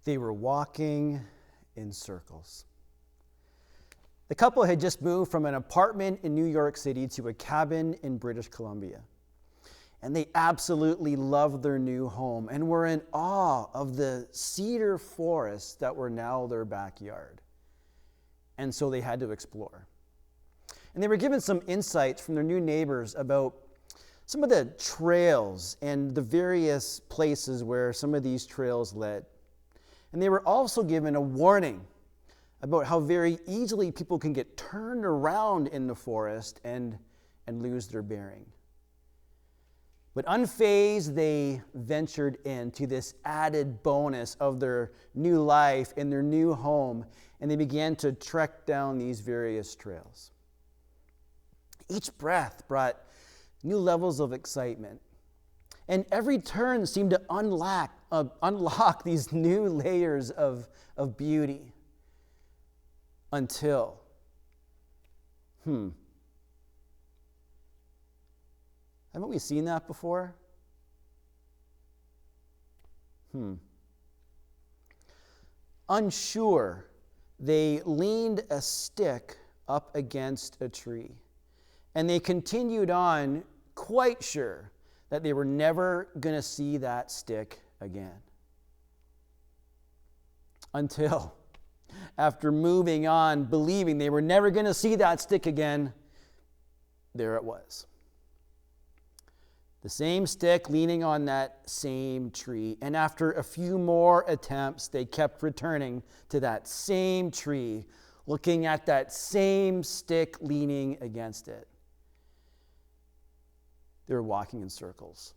They were walking in circles. The couple had just moved from an apartment in New York City to a cabin in British Columbia. And they absolutely loved their new home and were in awe of the cedar forests that were now their backyard. And so they had to explore. And they were given some insights from their new neighbors about some of the trails and the various places where some of these trails led. And they were also given a warning about how very easily people can get turned around in the forest and lose their bearing. But unfazed, they ventured into this added bonus of their new life in their new home, and they began to trek down these various trails. Each breath brought new levels of excitement, and every turn seemed to unlock these new layers of beauty until, haven't we seen that before? Unsure, they leaned a stick up against a tree, and they continued on, quite sure that they were never going to see that stick again. Until, after moving on, believing they were never going to see that stick again, there it was. The same stick leaning on that same tree. And after a few more attempts, they kept returning to that same tree, looking at that same stick leaning against it. They were walking in circles.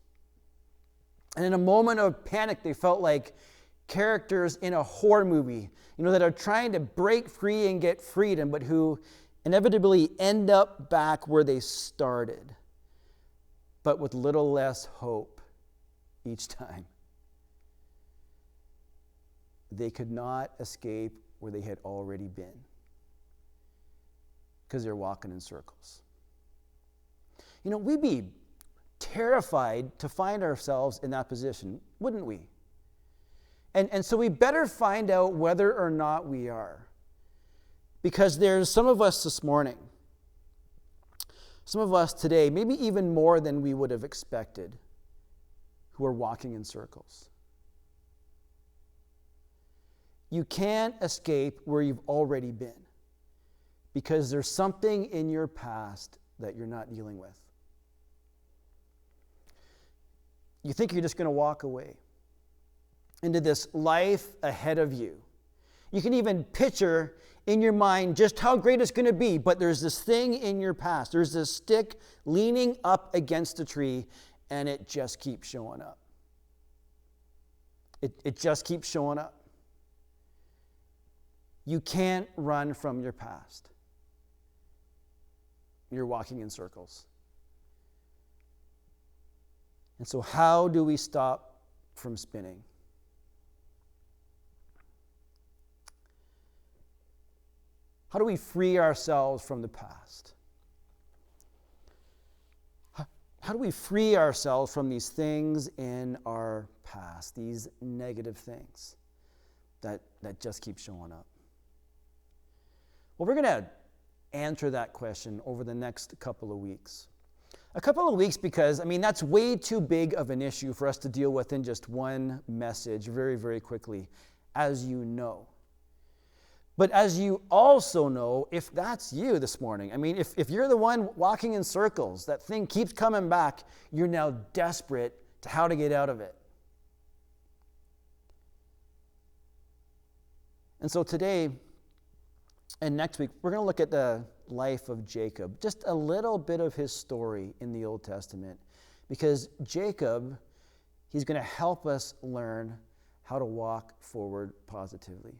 And in a moment of panic, they felt like characters in a horror movie, that are trying to break free and get freedom, but who inevitably end up back where they started, but with little less hope each time. They could not escape where they had already been because they're walking in circles. We'd be terrified to find ourselves in that position, wouldn't we? And so we better find out whether or not we are. Because there's some of us this morning, some of us today, maybe even more than we would have expected, who are walking in circles. You can't escape where you've already been because there's something in your past that you're not dealing with. You think you're just going to walk away into this life ahead of you. You can even picture in your mind just how great it's going to be, but there's this thing in your past. There's this stick leaning up against a tree, and it just keeps showing up. It just keeps showing up. You can't run from your past. You're walking in circles. And so how do we stop from spinning? How do we free ourselves from the past? How do we free ourselves from these things in our past, these negative things that just keep showing up? Well, we're going to answer that question over the next couple of weeks. A couple of weeks because, that's way too big of an issue for us to deal with in just one message very, very quickly, as you know. But as you also know, if that's you this morning, if you're the one walking in circles, that thing keeps coming back, you're now desperate to how to get out of it. And so today and next week, we're going to look at the life of Jacob, just a little bit of his story in the Old Testament, because Jacob, he's going to help us learn how to walk forward positively.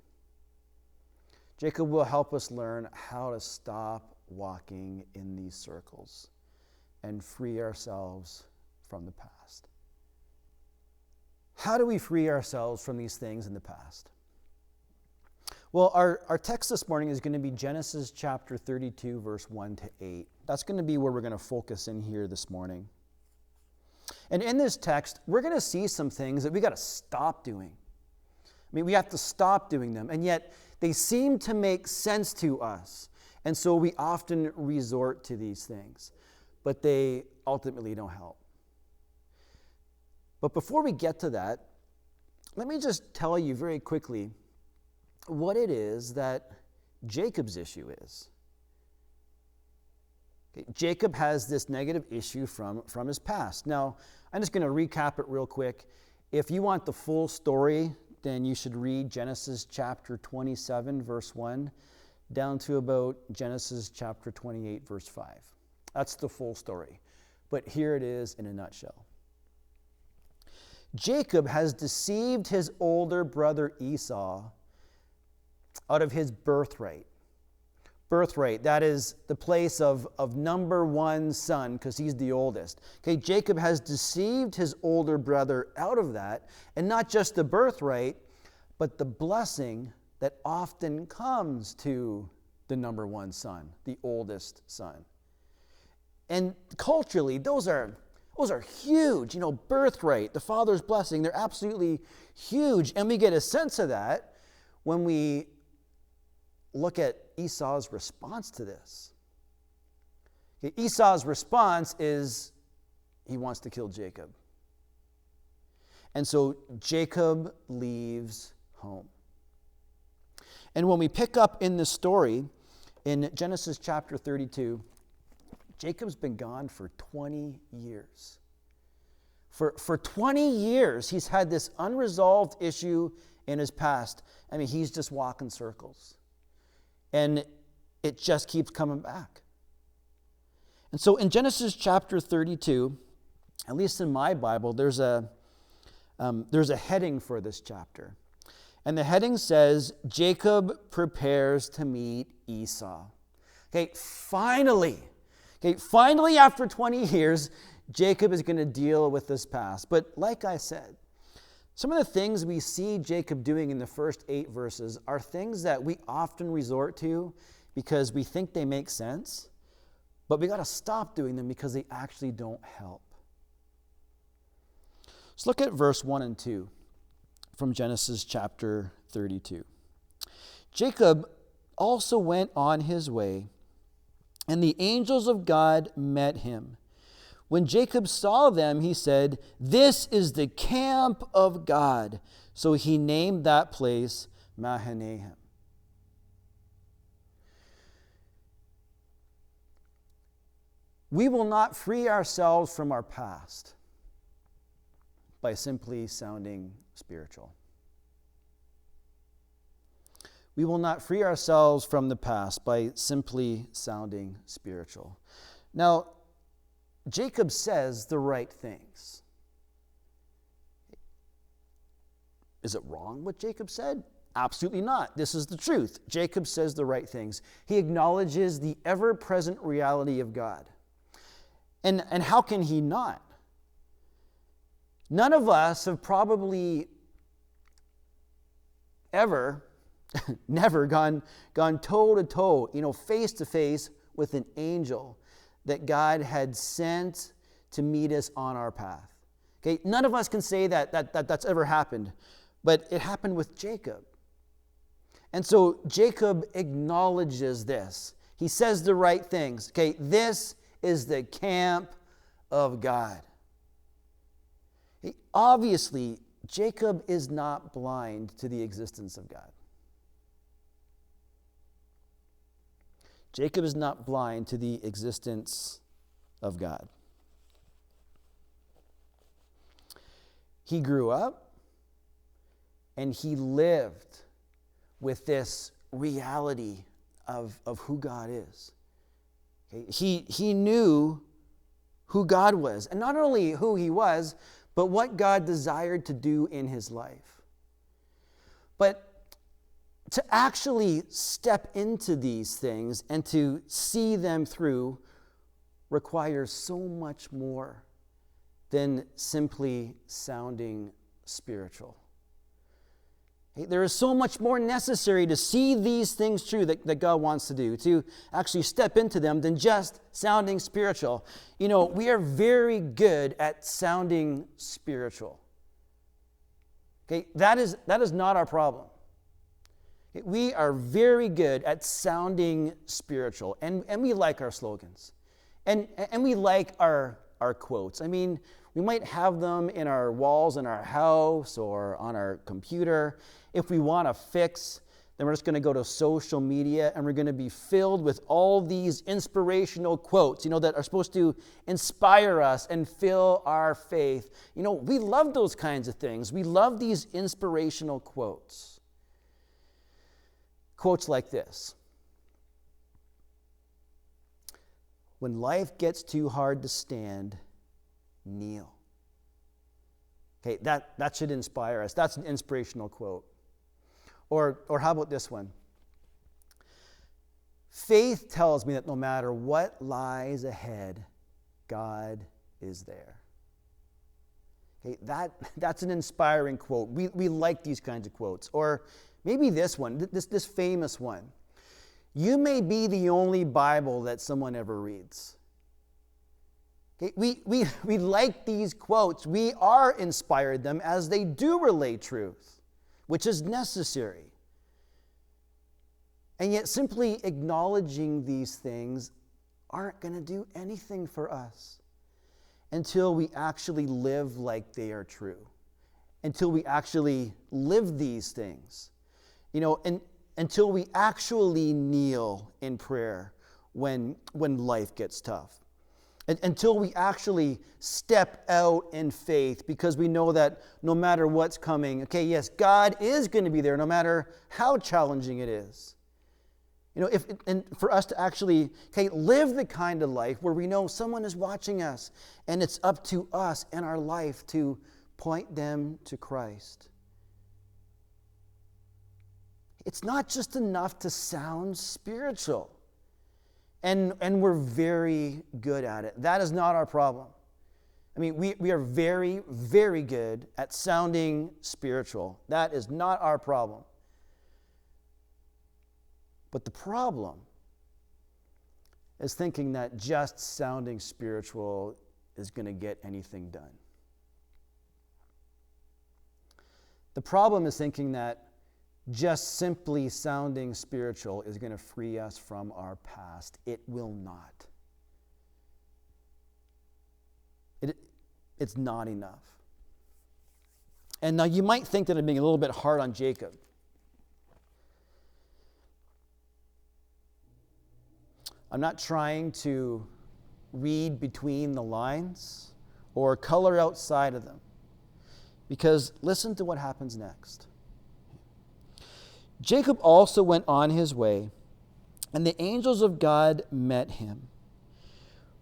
Jacob will help us learn how to stop walking in these circles and free ourselves from the past. How do we free ourselves from these things in the past? Well, our text this morning is going to be Genesis chapter 32, verse 1 to 8. That's going to be where we're going to focus in here this morning. And in this text, we're going to see some things that we got to stop doing. I mean, we have to stop doing them, and yet they seem to make sense to us. And so we often resort to these things, but they ultimately don't help. But before we get to that, let me just tell you very quickly what it is that Jacob's issue is. Okay, Jacob has this negative issue from his past. Now, I'm just going to recap it real quick. If you want the full story, then you should read Genesis chapter 27, verse 1, down to about Genesis chapter 28, verse 5. That's the full story. But here it is in a nutshell. Jacob has deceived his older brother Esau out of his birthright. Birthright, that is the place of number one son, because he's the oldest. Okay, Jacob has deceived his older brother out of that, and not just the birthright, but the blessing that often comes to the number one son, the oldest son. And culturally, those are huge, birthright, the father's blessing, they're absolutely huge. And we get a sense of that when we look at Esau's response to this. Okay, Esau's response is he wants to kill Jacob. And so Jacob leaves home. And when we pick up in the story, in Genesis chapter 32, Jacob's been gone for 20 years. For 20 years, he's had this unresolved issue in his past. I mean, he's just walking circles. And it just keeps coming back. And so in Genesis chapter 32, at least in my Bible, there's a heading for this chapter. And the heading says, Jacob prepares to meet Esau. Okay, finally after 20 years, Jacob is going to deal with this past. But like I said, some of the things we see Jacob doing in the first 8 verses are things that we often resort to because we think they make sense, but we got to stop doing them because they actually don't help. Let's look at verse 1 and 2 from Genesis chapter 32. Jacob also went on his way, and the angels of God met him. When Jacob saw them, he said, "This is the camp of God." So he named that place Mahanaim. We will not free ourselves from our past by simply sounding spiritual. We will not free ourselves from the past by simply sounding spiritual. Now, Jacob says the right things. Is it wrong what Jacob said? Absolutely not. This is the truth. Jacob says the right things. He acknowledges the ever-present reality of God. And how can he not? None of us have probably ever, never gone toe to toe, face to face with an angel that God had sent to meet us on our path. Okay, none of us can say that's ever happened, but it happened with Jacob. And so Jacob acknowledges this. He says the right things. Okay, this is the camp of God. Obviously, Jacob is not blind to the existence of God. Jacob is not blind to the existence of God. He grew up and he lived with this reality of who God is. Okay? He knew who God was, and not only who he was, but what God desired to do in his life. But to actually step into these things and to see them through requires so much more than simply sounding spiritual. There is so much more necessary to see these things true that God wants to do, to actually step into them than just sounding spiritual. We are very good at sounding spiritual. Okay, that is not our problem. Okay, we are very good at sounding spiritual, and we like our slogans. And we like our quotes. I mean, we might have them in our walls in our house or on our computer. If we want to fix, then we're just going to go to social media and we're going to be filled with all these inspirational quotes, that are supposed to inspire us and fill our faith. We love those kinds of things. We love these inspirational quotes. Quotes like this: when life gets too hard to stand, kneel. Okay, that should inspire us. That's an inspirational quote. Or how about this one? Faith tells me that no matter what lies ahead, God is there. Okay, that's an inspiring quote. We like these kinds of quotes. Or maybe this one, this famous one. You may be the only Bible that someone ever reads. Okay, we like these quotes. We are inspired them as they do relay truth, which is necessary. And yet simply acknowledging these things aren't going to do anything for us until we actually live like they are true, until we actually live these things, and until we actually kneel in prayer when life gets tough. Until we actually step out in faith, because we know that no matter what's coming, okay, yes, God is going to be there no matter how challenging it is. And for us to actually, live the kind of life where we know someone is watching us and it's up to us and our life to point them to Christ. It's not just enough to sound spiritual. And we're very good at it. That is not our problem. I mean, we are very, very good at sounding spiritual. That is not our problem. But the problem is thinking that just sounding spiritual is going to get anything done. The problem is thinking that just simply sounding spiritual is going to free us from our past. It will not. It's not enough. And now you might think that I'm being a little bit hard on Jacob. I'm not trying to read between the lines or color outside of them. Because listen to what happens next. Jacob also went on his way, and the angels of God met him.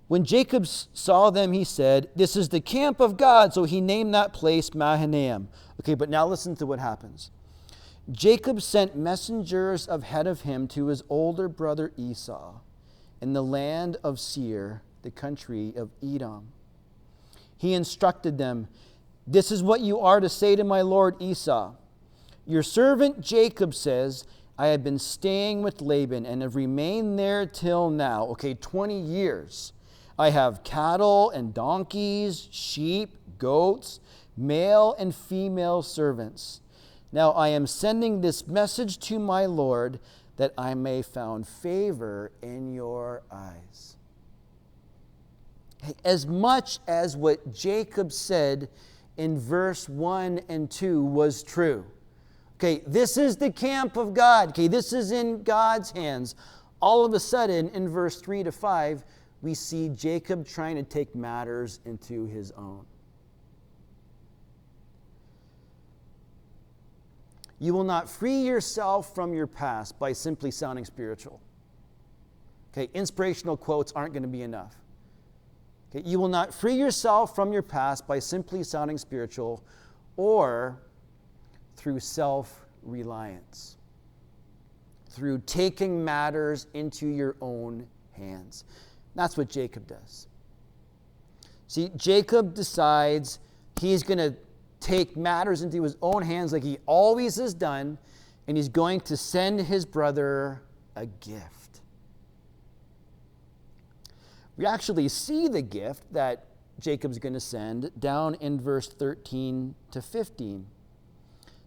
When Jacob saw them, he said, "This is the camp of God." So he named that place Mahanaim. Okay, but now listen to what happens. Jacob sent messengers ahead of him to his older brother Esau in the land of Seir, the country of Edom. He instructed them, "This is what you are to say to my lord Esau. Your servant Jacob says, I have been staying with Laban and have remained there till now." Okay, 20 years. "I have cattle and donkeys, sheep, goats, male and female servants. Now I am sending this message to my Lord that I may find favor in your eyes." As much as what Jacob said in verse 1 and 2 was true. Okay, this is the camp of God. Okay, this is in God's hands. All of a sudden, in verse 3 to 5, we see Jacob trying to take matters into his own. You will not free yourself from your past by simply sounding spiritual. Okay, inspirational quotes aren't going to be enough. Okay, you will not free yourself from your past by simply sounding spiritual or through self-reliance, through taking matters into your own hands. That's what Jacob does. See, Jacob decides he's going to take matters into his own hands like he always has done, and he's going to send his brother a gift. We actually see the gift that Jacob's going to send down in verse 13 to 15.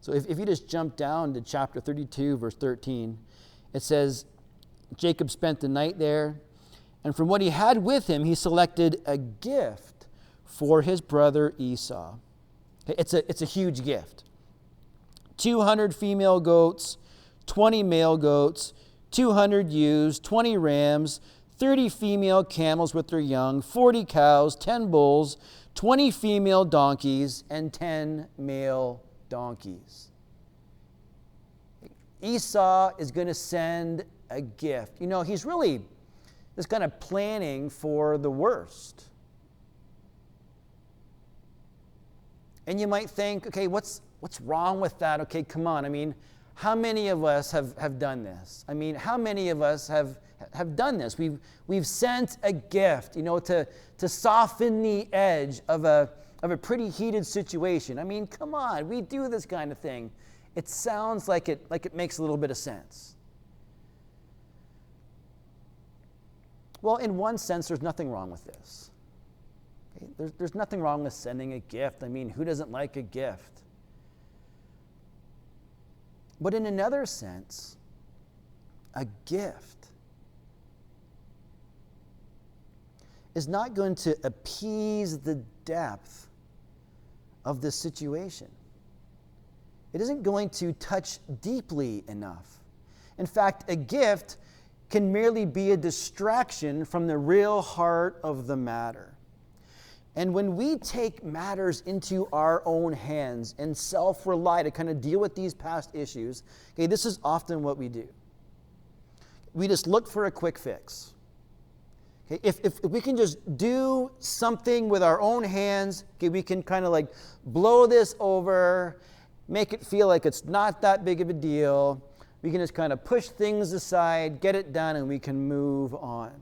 So if you just jump down to chapter 32, verse 13, it says, Jacob spent the night there, and from what he had with him, he selected a gift for his brother Esau. It's a huge gift. 200 female goats, 20 male goats, 200 ewes, 20 rams, 30 female camels with their young, 40 cows, 10 bulls, 20 female donkeys, and 10 male donkeys. Esau is going to send a gift. You know, he's really just kind of planning for the worst. And you might think, okay, what's wrong with that? Okay, come on. I mean, how many of us have done this? I mean, how many of us have done this? We've sent a gift, you know, to soften the edge of a pretty heated situation. I mean, come on, we do this kind of thing. It sounds like it makes a little bit of sense. Well, in one sense, there's nothing wrong with this. Okay? There's nothing wrong with sending a gift. I mean, who doesn't like a gift? But in another sense, a gift is not going to appease the depth of the situation. It isn't going to touch deeply enough. In fact, a gift can merely be a distraction from the real heart of the matter. And when we take matters into our own hands and self-rely to kind of deal with these past issues, okay, this is often what we do. We just look for a quick fix. Okay, if we can just do something with our own hands, okay, we can kind of like blow this over, make it feel like it's not that big of a deal. We can just kind of push things aside, get it done, and we can move on.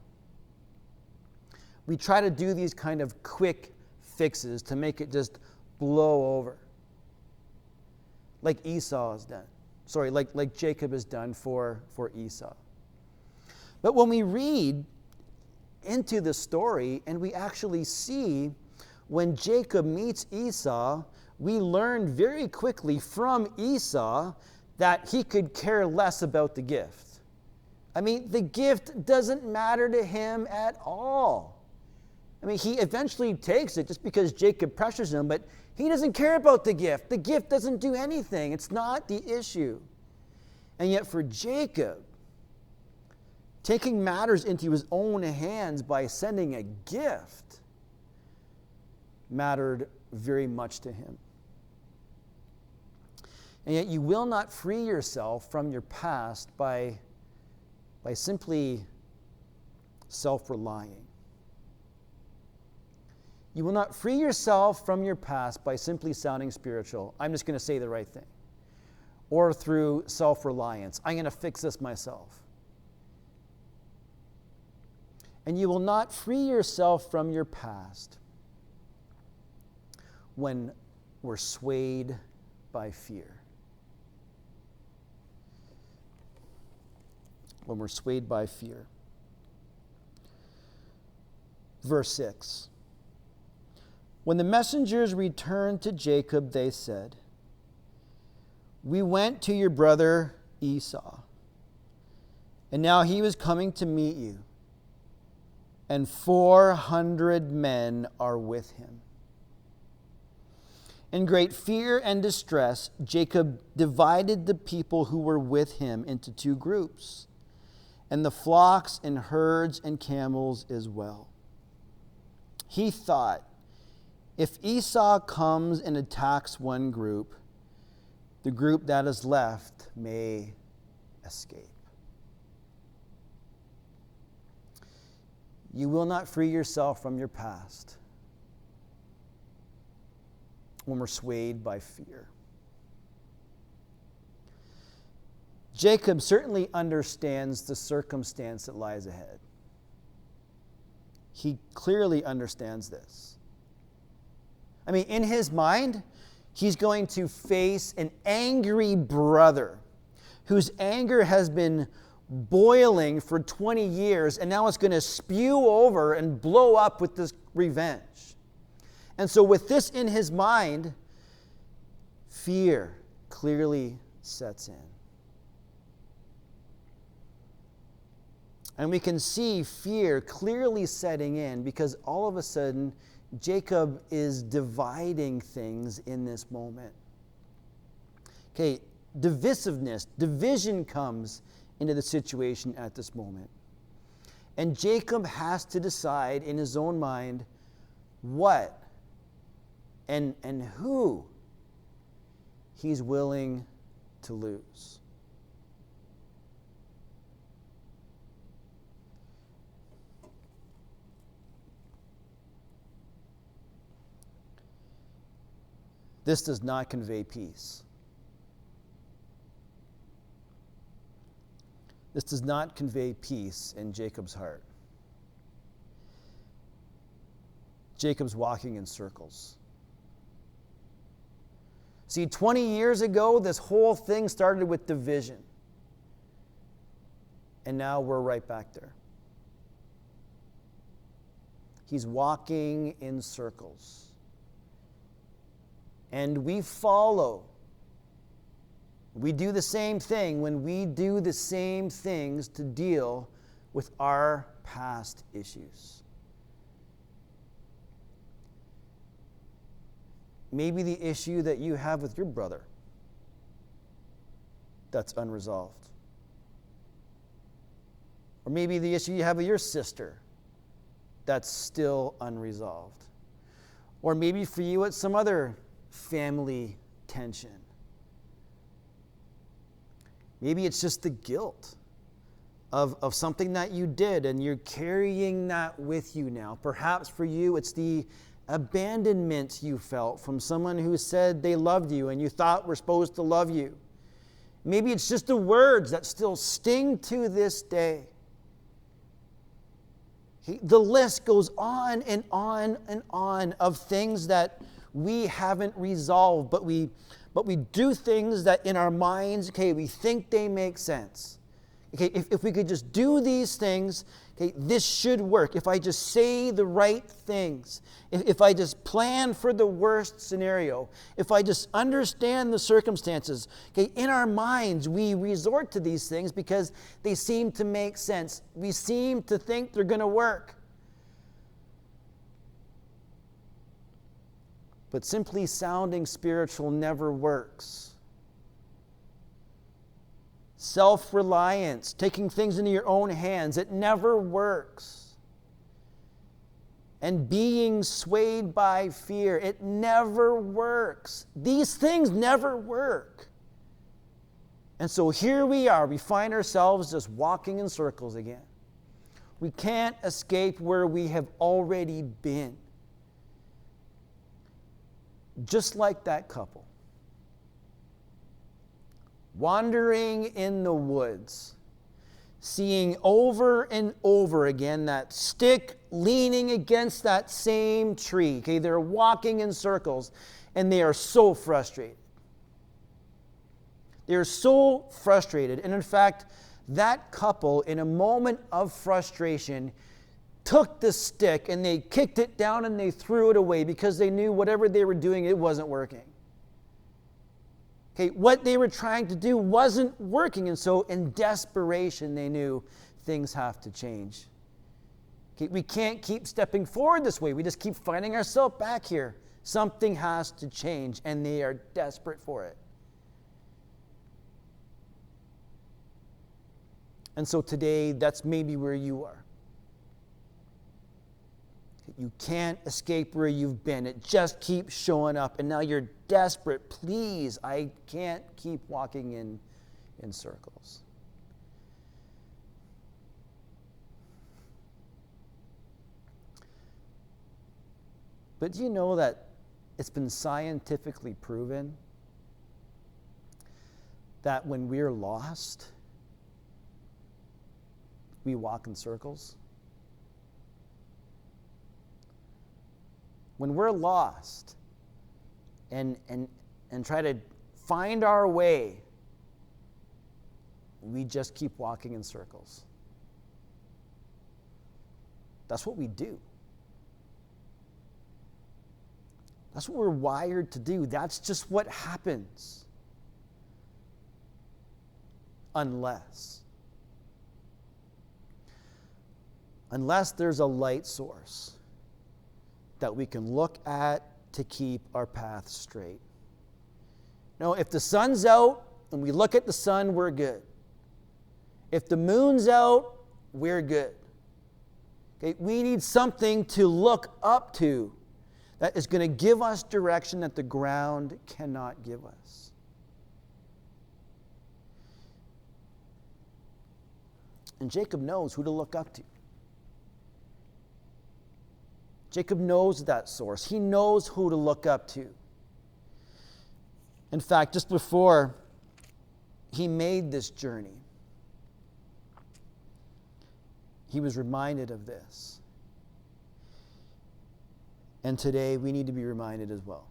We try to do these kind of quick fixes to make it just blow over. Like Esau has done. Sorry, like Jacob has done for Esau. But when we read into the story and we actually see when Jacob meets Esau, we learn very quickly from Esau that he could care less about the gift. I mean, the gift doesn't matter to him at all. I mean, he eventually takes it just because Jacob pressures him, but he doesn't care about the gift. The gift doesn't do anything. It's not the issue. And yet for Jacob, taking matters into his own hands by sending a gift mattered very much to him. And yet you will not free yourself from your past by simply self-relying. You will not free yourself from your past by simply sounding spiritual. I'm just going to say the right thing. Or through self-reliance. I'm going to fix this myself. And you will not free yourself from your past when we're swayed by fear. When we're swayed by fear. Verse 6. When the messengers returned to Jacob, they said, "We went to your brother Esau, and now he was coming to meet you, and 400 men are with him." In great fear and distress, Jacob divided the people who were with him into two groups, and the flocks and herds and camels as well. He thought, if Esau comes and attacks one group, the group that is left may escape. You will not free yourself from your past when we're swayed by fear. Jacob certainly understands the circumstance that lies ahead. He clearly understands this. I mean, in his mind, he's going to face an angry brother whose anger has been boiling for 20 years, and now it's going to spew over and blow up with this revenge. And so with this in his mind, fear clearly sets in. And we can see fear clearly setting in because all of a sudden, Jacob is dividing things in this moment. Okay, divisiveness, division comes into the situation at this moment. And Jacob has to decide in his own mind what and who he's willing to lose. This does not convey peace. This does not convey peace in Jacob's heart. Jacob's walking in circles. See, 20 years ago, this whole thing started with division. And now we're right back there. He's walking in circles. And we follow. We do the same thing when we do the same things to deal with our past issues. Maybe the issue that you have with your brother that's unresolved. Or maybe the issue you have with your sister that's still unresolved. Or maybe for you it's some other family tension. Maybe it's just the guilt of something that you did and you're carrying that with you now. Perhaps for you it's the abandonment you felt from someone who said they loved you and you thought were supposed to love you. Maybe it's just the words that still sting to this day. The list goes on and on and on of things that we haven't resolved, but we do things that in our minds, okay, we think they make sense. Okay, if we could just do these things, okay, this should work. If I just say the right things, if I just plan for the worst scenario, if I just understand the circumstances, okay, in our minds, we resort to these things because they seem to make sense. We seem to think they're going to work. But simply sounding spiritual never works. Self-reliance, taking things into your own hands, it never works. And being swayed by fear, it never works. These things never work. And so here we are, we find ourselves just walking in circles again. We can't escape where we have already been. Just like that couple. Wandering in the woods, seeing over and over again that stick leaning against that same tree. Okay, they're walking in circles and they are so frustrated. They're so frustrated. And in fact, that couple, in a moment of frustration, took the stick and they kicked it down and they threw it away because they knew whatever they were doing, it wasn't working. Okay, what they were trying to do wasn't working, and so in desperation they knew things have to change. Okay, we can't keep stepping forward this way. We just keep finding ourselves back here. Something has to change, and they are desperate for it. And so today, that's maybe where you are. You can't escape where you've been. It just keeps showing up. And now you're desperate. Please, I can't keep walking in circles. But do you know that it's been scientifically proven that when we're lost, we walk in circles? When we're lost and try to find our way, we just keep walking in circles. That's what we do. That's what we're wired to do. That's just what happens. unless there's a light source that we can look at to keep our path straight. No, if the sun's out and we look at the sun, we're good. If the moon's out, we're good. Okay, we need something to look up to that is going to give us direction that the ground cannot give us. And Jacob knows who to look up to. Jacob knows that source. He knows who to look up to. In fact, just before he made this journey, he was reminded of this. And today we need to be reminded as well.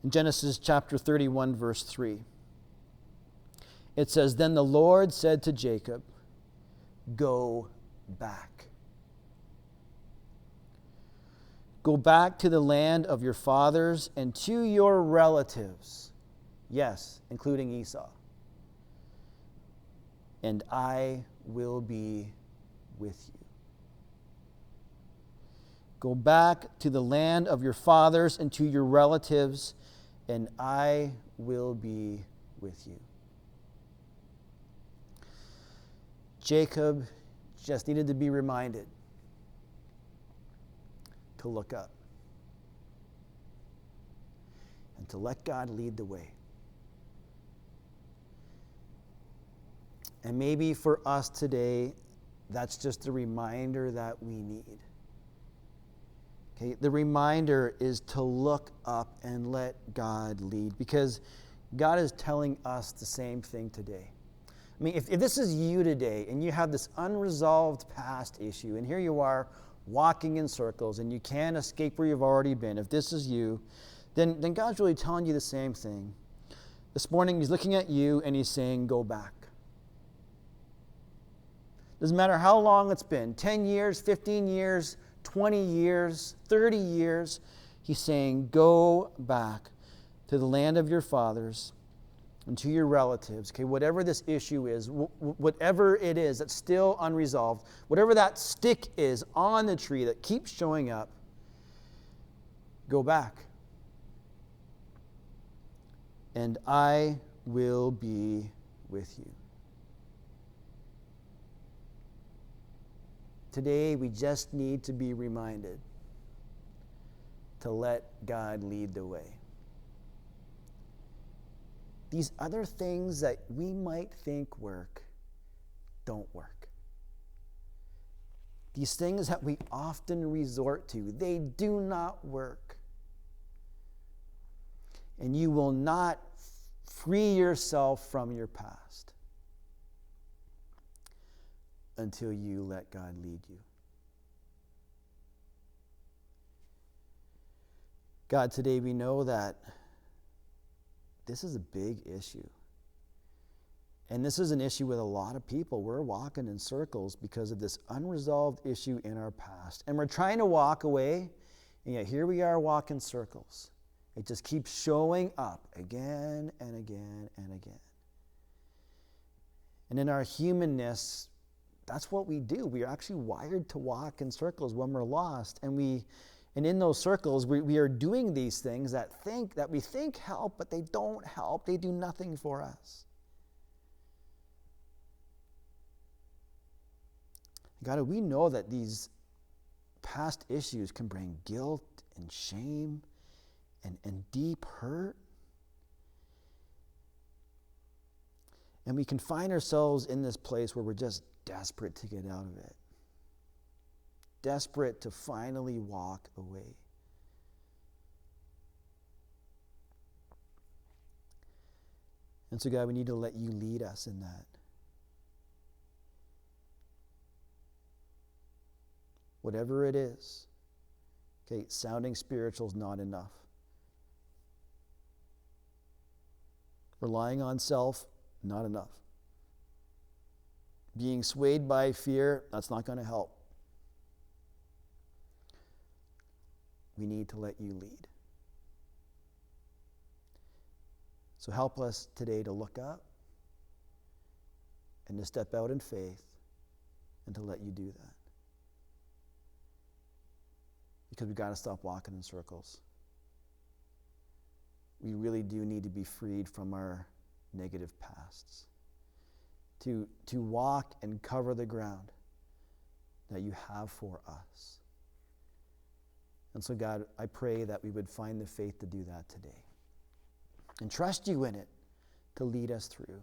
In Genesis chapter 31, verse 3, it says, "Then the Lord said to Jacob, 'Go back. Go back to the land of your fathers and to your relatives.'" Yes, including Esau. "And I will be with you." Go back to the land of your fathers and to your relatives, and I will be with you. Jacob just needed to be reminded to look up and to let God lead the way. And maybe for us today, that's just a reminder that we need. Okay, the reminder is to look up and let God lead, because God is telling us the same thing today. I mean, if this is you today and you have this unresolved past issue, and here you are walking in circles and you can't escape where you've already been, if this is you, then God's really telling you the same thing. This morning he's looking at you and he's saying, go back. Doesn't matter how long it's been, 10 years, 15 years, 20 years, 30 years, he's saying, go back to the land of your fathers and to your relatives. Okay, whatever this issue is, whatever it is that's still unresolved, whatever that stick is on the tree that keeps showing up, go back. And I will be with you. Today, we just need to be reminded to let God lead the way. These other things that we might think work, don't work. These things that we often resort to, they do not work. And you will not free yourself from your past until you let God lead you. God, today we know that this is a big issue. And this is an issue with a lot of people. We're walking in circles because of this unresolved issue in our past. And we're trying to walk away, and yet here we are walking circles. It just keeps showing up again and again and again. And in our humanness, that's what we do. We are actually wired to walk in circles when we're lost. And in those circles, we are doing these things that we think help, but they don't help. They do nothing for us. God, we know that these past issues can bring guilt and shame and deep hurt. And we can find ourselves in this place where we're just desperate to get out of it. Desperate to finally walk away. And so, God, we need to let you lead us in that. Whatever it is, okay, sounding spiritual is not enough. Relying on self, not enough. Being swayed by fear, that's not going to help. We need to let you lead. So help us today to look up and to step out in faith and to let you do that. Because we've got to stop walking in circles. We really do need to be freed from our negative pasts. To walk and cover the ground that you have for us. And so, God, I pray that we would find the faith to do that today. And trust you in it to lead us through.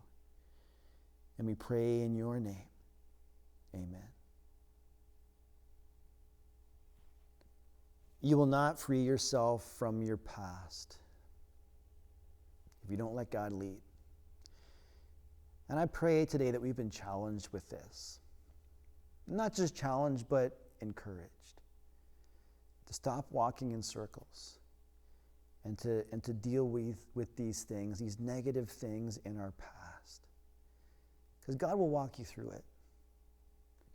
And we pray in your name. Amen. You will not free yourself from your past if you don't let God lead. And I pray today that we've been challenged with this. Not just challenged, but encouraged. To stop walking in circles and to deal with these things, these negative things in our past. Because God will walk you through it.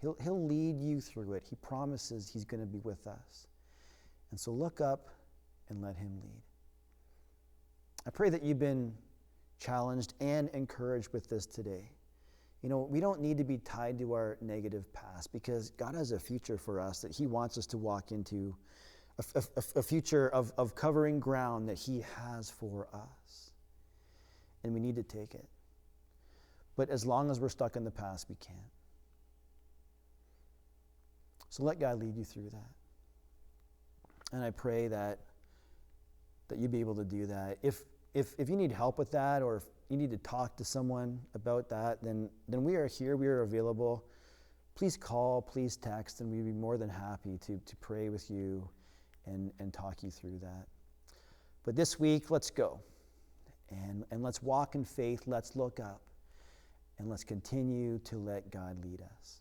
He'll lead you through it. He promises he's going to be with us. And so look up and let him lead. I pray that you've been challenged and encouraged with this today. You know, we don't need to be tied to our negative past because God has a future for us that he wants us to walk into, a future of covering ground that he has for us. And we need to take it. But as long as we're stuck in the past, we can't. So let God lead you through that. And I pray that you be able to do that. If you need help with that, or if you need to talk to someone about that, then we are here, we are available. Please call, please text, and we'd be more than happy to pray with you and talk you through that. But this week, let's go. And let's walk in faith, let's look up, and let's continue to let God lead us.